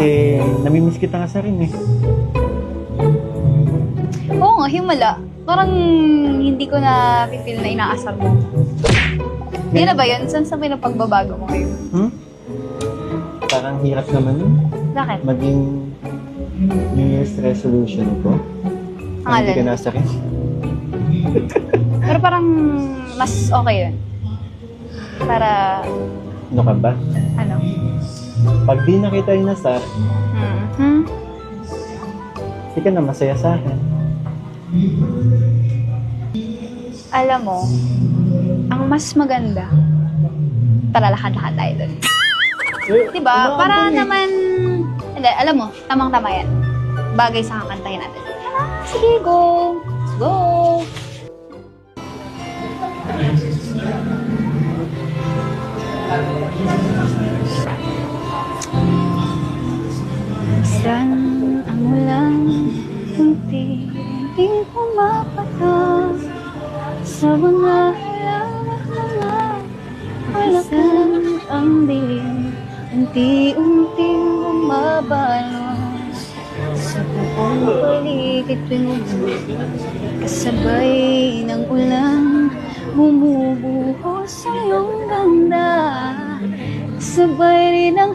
Kasi namimiss kita nga sa rin eh. Oo nga, himala. Parang hindi ko na feel na inaasar mo. Hindi na ba yun? Saan sa pinapagbabago mo ngayon? Parang hirap naman yun. Bakit? Maging New Year's resolution ko. Pangalan? Hindi ka nasa rin. Pero parang mas okay yun. Para, Ano ka ba? ano? Pag di nakita yung nasar, Hmm? hindi ka na masaya sa akin. Alam mo, ang mas maganda, tara lakad-lakad tayo doon. Diba? Para naman, hindi, alam mo, tamang-tama yan. Bagay sa kakantahin natin. Tara, sige, go! Let's go! Minsan ang ulang unti-unting pumapatak sa mga halaman. Minsan ang dilim unti-unting bumabalot sa buong paligid pinubog. Kasabay ng ulan bumubuhos sa iyong ganda. Kasabay rin ang